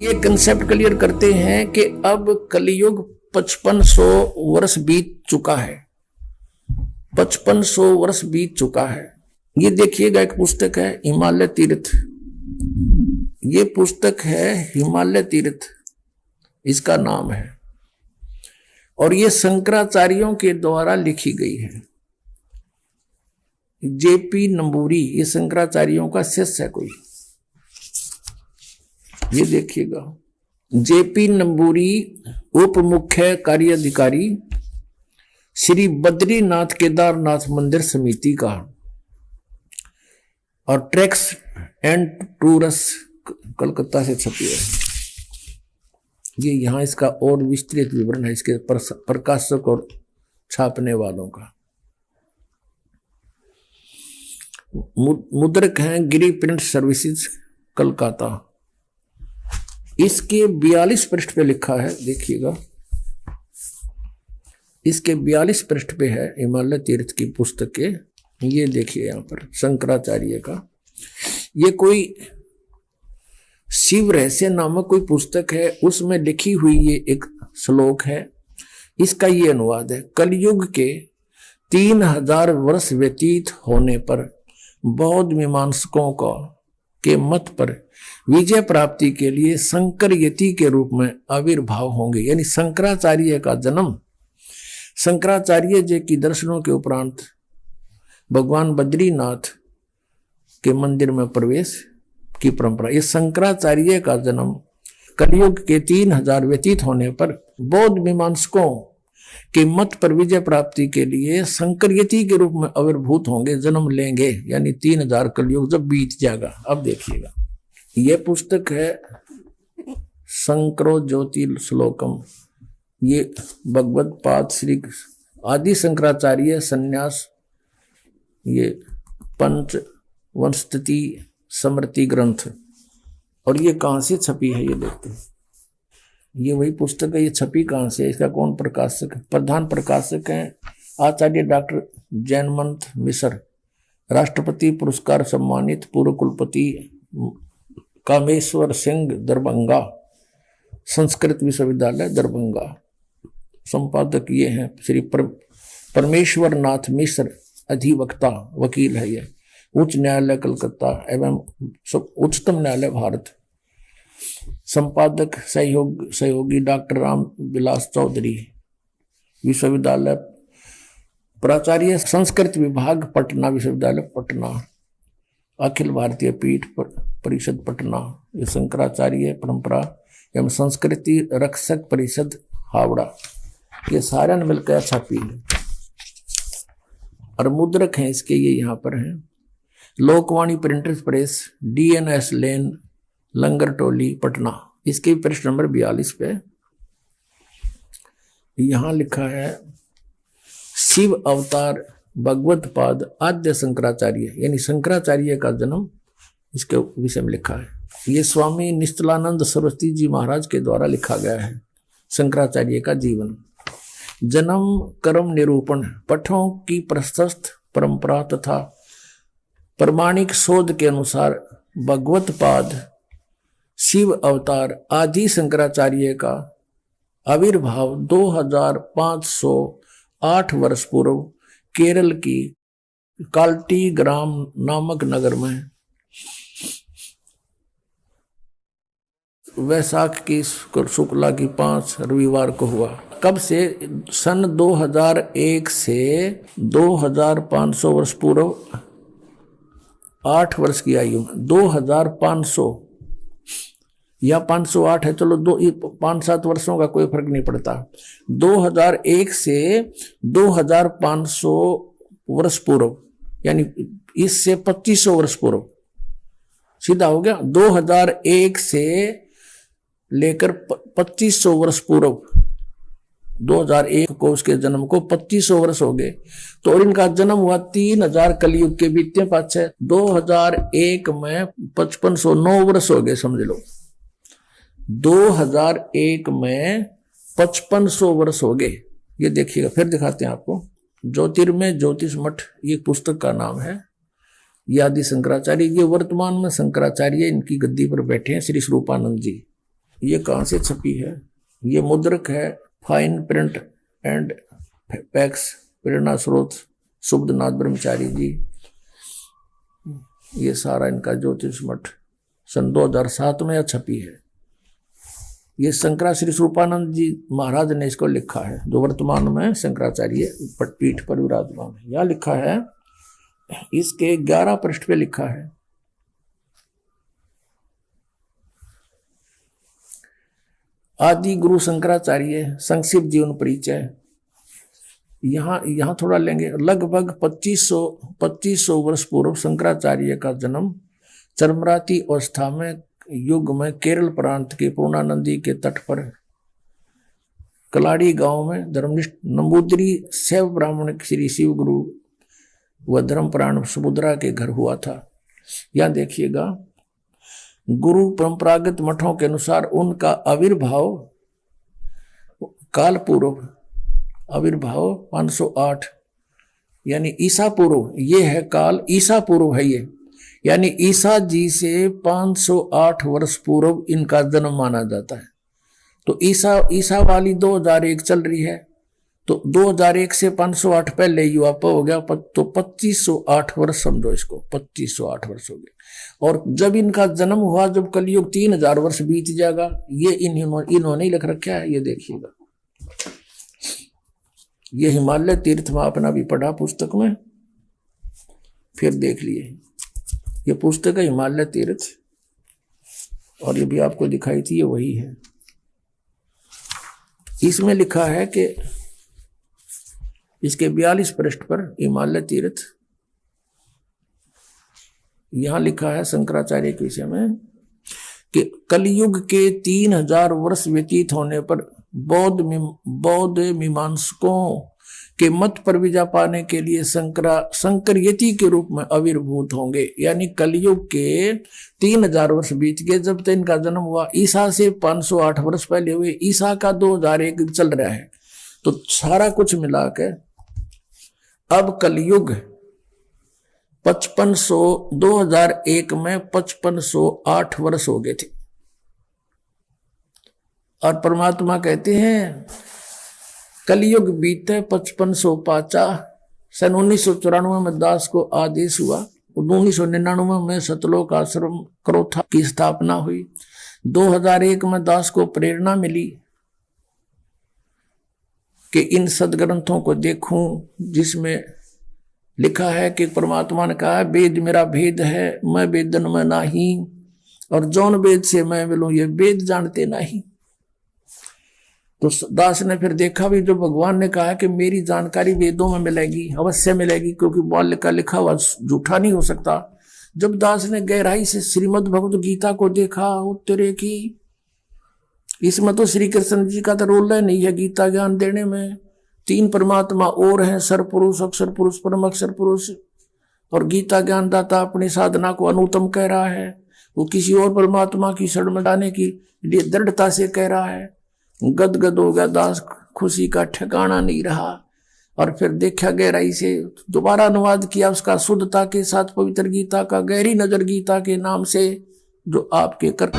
ये concept clear करते हैं कि अब कलयुग 5500 वर्ष बीत चुका है। 5500 वर्ष बीत चुका है। ये देखिएगा, एक पुस्तक है हिमालय तीर्थ। ये पुस्तक है हिमालय तीर्थ, इसका नाम है, और ये शंकराचार्यों के द्वारा लिखी गई है। जेपी नंबूरी ये शंकराचार्यों का शिष्य है कोई। ये देखिएगा, जेपी नंबूरी उप मुख्य कार्याधिकारी श्री बद्रीनाथ केदारनाथ मंदिर समिति का, और ट्रैक्स एंड टूरस कलकत्ता से छपी है। ये यहां इसका और विस्तृत विवरण है इसके प्रकाशक और छापने वालों का। मुद्रक हैं गिरी प्रिंट सर्विसेज कलकत्ता। इसके 42 पृष्ठ पे लिखा है, देखिएगा, इसके 42 पृष्ठ पे है हिमालय तीर्थ की पुस्तक के। ये देखिए यहां पर शंकराचार्य का, ये कोई शिव रहस्य नामक कोई पुस्तक है, उसमें लिखी हुई ये एक श्लोक है। इसका ये अनुवाद है, कलयुग के 3000 वर्ष व्यतीत होने पर बौद्ध मीमांसकों का के मत पर विजय प्राप्ति के लिए शंकर यति के रूप में आविर्भाव होंगे। यानी शंकराचार्य का जन्म, शंकराचार्य जी की दर्शनों के उपरांत भगवान बद्रीनाथ के मंदिर में प्रवेश की परंपरा। ये शंकराचार्य का जन्म कलयुग के 3000 व्यतीत होने पर बौद्ध मीमांसकों के मत पर विजय प्राप्ति के लिए शंकर यति के रूप में आविर्भूत होंगे, जन्म लेंगे। यानी 3000 कलयुग जब बीत जाएगा। अब देखिएगा, ये पुस्तक है शंकरो ज्योति श्लोकम। ये भगवत पाद श्री आदि शंकराचार्य संन्यास, ये पंच वंशति स्मृति ग्रंथ। और ये कहां से छपी है ये देखते हैं। ये वही पुस्तक है। ये छपी कहां से, इसका कौन प्रकाशक है? प्रधान प्रकाशक हैं आचार्य डॉक्टर जैनमंत मिश्र, राष्ट्रपति पुरस्कार सम्मानित पूर्व कुलपति कामेश्वर सिंह दरभंगा, संस्कृत विश्वविद्यालय दरभंगा। संपादक ये हैं श्री परमेश्वर नाथ मिश्र, अधिवक्ता वकील है ये, उच्च न्यायालय कलकत्ता एवं उच्चतम न्यायालय भारत। संपादक सहयोगी डॉक्टर राम विलास चौधरी, विश्वविद्यालय प्राचार्य संस्कृत विभाग पटना विश्वविद्यालय पटना, अखिल भारतीय पीठ परिषद पटना। ये शंकराचार्य परंपरा एवं संस्कृति रक्षक परिषद हावड़ा। ये सारे ने मिलकर छपी है, और मुद्रक हैं इसके ये यहाँ पर हैं। लोकवाणी प्रिंटर्स प्रेस, DNS लेन, लंगर टोली पटना। इसके पृष्ठ नंबर 42 पे यहां लिखा है शिव अवतार भगवत पाद आद्य शंकराचार्य, यानी शंकराचार्य का जन्म इसके विषय में लिखा है। ये स्वामी निश्चलानंद सरस्वती जी महाराज के द्वारा लिखा गया है। शंकराचार्य का जीवन, जन्म, कर्म निरूपण, पठों की प्रशस्त परंपरा तथा प्रमाणिक शोध के अनुसार भगवत पाद शिव अवतार आदि शंकराचार्य का आविर्भाव 2508 वर्ष पूर्व केरल की काल्टी ग्राम नामक नगर में वैशाख की शुक्ला की 5 रविवार को हुआ। कब से? सन 2001 से 2500 वर्ष पूर्व 8 वर्ष की आयु में 2500 या 508 है, चलो 5-7 वर्षों का कोई फर्क नहीं पड़ता। 2001 से 2500 वर्ष पूर्व, यानी इससे 2500 वर्ष पूर्व सीधा हो गया। 2001 से लेकर 2500 वर्ष पूर्व, 2001 को उसके जन्म को 2500 वर्ष हो गए। तो और इनका जन्म हुआ 3000 कलयुग के बीतने पाछे 2001 में 5509 वर्ष हो गए, समझ लो। 2001 में 5500 वर्ष हो गए। ये देखिएगा, फिर दिखाते हैं आपको। ज्योतिर्मय ज्योतिष मठ ये पुस्तक का नाम है। ये आदि शंकराचार्य, ये वर्तमान में शंकराचार्य इनकी गद्दी पर बैठे हैं, श्री स्वरूपानंद जी। ये कहाँ से छपी है? ये मुद्रक है फाइन प्रिंट एंड पैक्स, प्रेरणा स्रोत सुबुधनाथ ब्रह्मचारी जी। ये सारा इनका ज्योतिष मठ सन 2007 में छपी है। ये शंकराचार्य स्वरूपानंद जी महाराज ने इसको लिखा है, जो वर्तमान में शंकराचार्य पीठ पर विराजमान है। यहाँ लिखा है, इसके 11 पृष्ठ पे लिखा है, आदि गुरु शंकराचार्य संक्षिप्त जीवन परिचय। यहाँ थोड़ा लेंगे। लगभग 2500 वर्ष पूर्व शंकराचार्य का जन्म चरमराती अवस्था में युग में केरल प्रांत के पूर्णानंदी के तट पर कलाड़ी गांव में धर्मनिष्ठ नंबूदरी शैव ब्राह्मण श्री शिव गुरु व धर्मप्राण सुभद्रा के घर हुआ था। यहाँ देखिएगा, गुरु परंपरागत मठों के अनुसार उनका आविर्भाव काल पूर्व, आविर्भाव 508 यानी ईसा पूर्व, ये है काल ईसा पूर्व है ये, यानी ईसा जी से 508 वर्ष पूर्व इनका जन्म माना जाता है। तो ईसा वाली 2001 चल रही है, तो 2001 से 508 पहले युवाप हो गया, तो 2508 वर्ष समझो इसको, 2508 वर्ष हो गए। और जब इनका जन्म हुआ, जब कलयुग 3000 वर्ष बीत जाएगा, ये इन्होंने लिख रखा है। ये देखिएगा, ये हिमालय तीर्थ में अपना भी पढ़ा पुस्तक में, फिर देख लिए। ये पुस्तक है हिमालय तीर्थ, और ये भी आपको दिखाई थी, ये वही है। इसमें लिखा है कि इसके 42 पृष्ठ पर हिमालय तीर्थ, यहां लिखा है शंकराचार्य के विषय में कि कलयुग के 3000 वर्ष व्यतीत होने पर बौद्ध मीमांसकों के मत पर विजय पाने के लिए शंकर यति के रूप में आविर्भूत होंगे। यानी कलयुग के 3000 वर्ष बीत गए जब तक इनका जन्म हुआ। ईसा से 508 वर्ष पहले हुए, ईसा का 2001 चल रहा है, तो सारा कुछ मिला के अब कलयुग 2001 में 5508 वर्ष हो गए थे। और परमात्मा कहते हैं कलयुग बीते 5505 सन 1994 में दास को आदेश हुआ, 1999 में सतलोक आश्रम क्रोथा की स्थापना हुई, 2001 में दास को प्रेरणा मिली कि इन सदग्रंथों को देखूं, जिसमें लिखा है कि परमात्मा ने कहा, वेद मेरा भेद है, मैं वेदन में नहीं, और जौन वेद से मैं मिलूं ये वेद जानते नहीं। तो दास ने फिर देखा भी, जो भगवान ने कहा कि मेरी जानकारी वेदों में मिलेगी, अवश्य मिलेगी, क्योंकि बाल्य का लिखा हुआ झूठा नहीं हो सकता। जब दास ने गहराई से श्रीमद् भगवत गीता को देखा, उत्तरे की इसमें तो श्री कृष्ण जी का तो रोल नहीं है गीता ज्ञान देने में। 3 परमात्मा और हैं, सरपुरुष, अक्षर पुरुष, परम अक्षर पुरुष, और गीता ज्ञान दाता अपनी साधना को अनुत्तम कह रहा है। वो किसी और परमात्मा की शरण में जाने की लिए दृढ़ता से कह रहा है। गदगद हो गया दास, खुशी का ठिकाना नहीं रहा। और फिर देखा गहराई से, दोबारा अनुवाद किया उसका शुद्धता के साथ पवित्र गीता का, गहरी नजर गीता के नाम से, जो आपके कर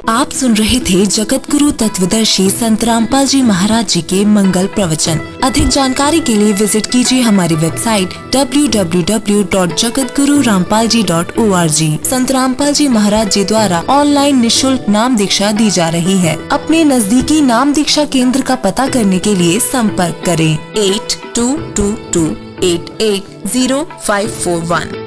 आप सुन रहे थे जगत गुरु तत्वदर्शी संत रामपाल जी महाराज जी के मंगल प्रवचन। अधिक जानकारी के लिए विजिट कीजिए हमारी वेबसाइट www.jagatgururampalji.org। संत रामपाल जी महाराज जी द्वारा ऑनलाइन निशुल्क नाम दीक्षा दी जा रही है। अपने नजदीकी नाम दीक्षा केंद्र का पता करने के लिए संपर्क करें 8222880541।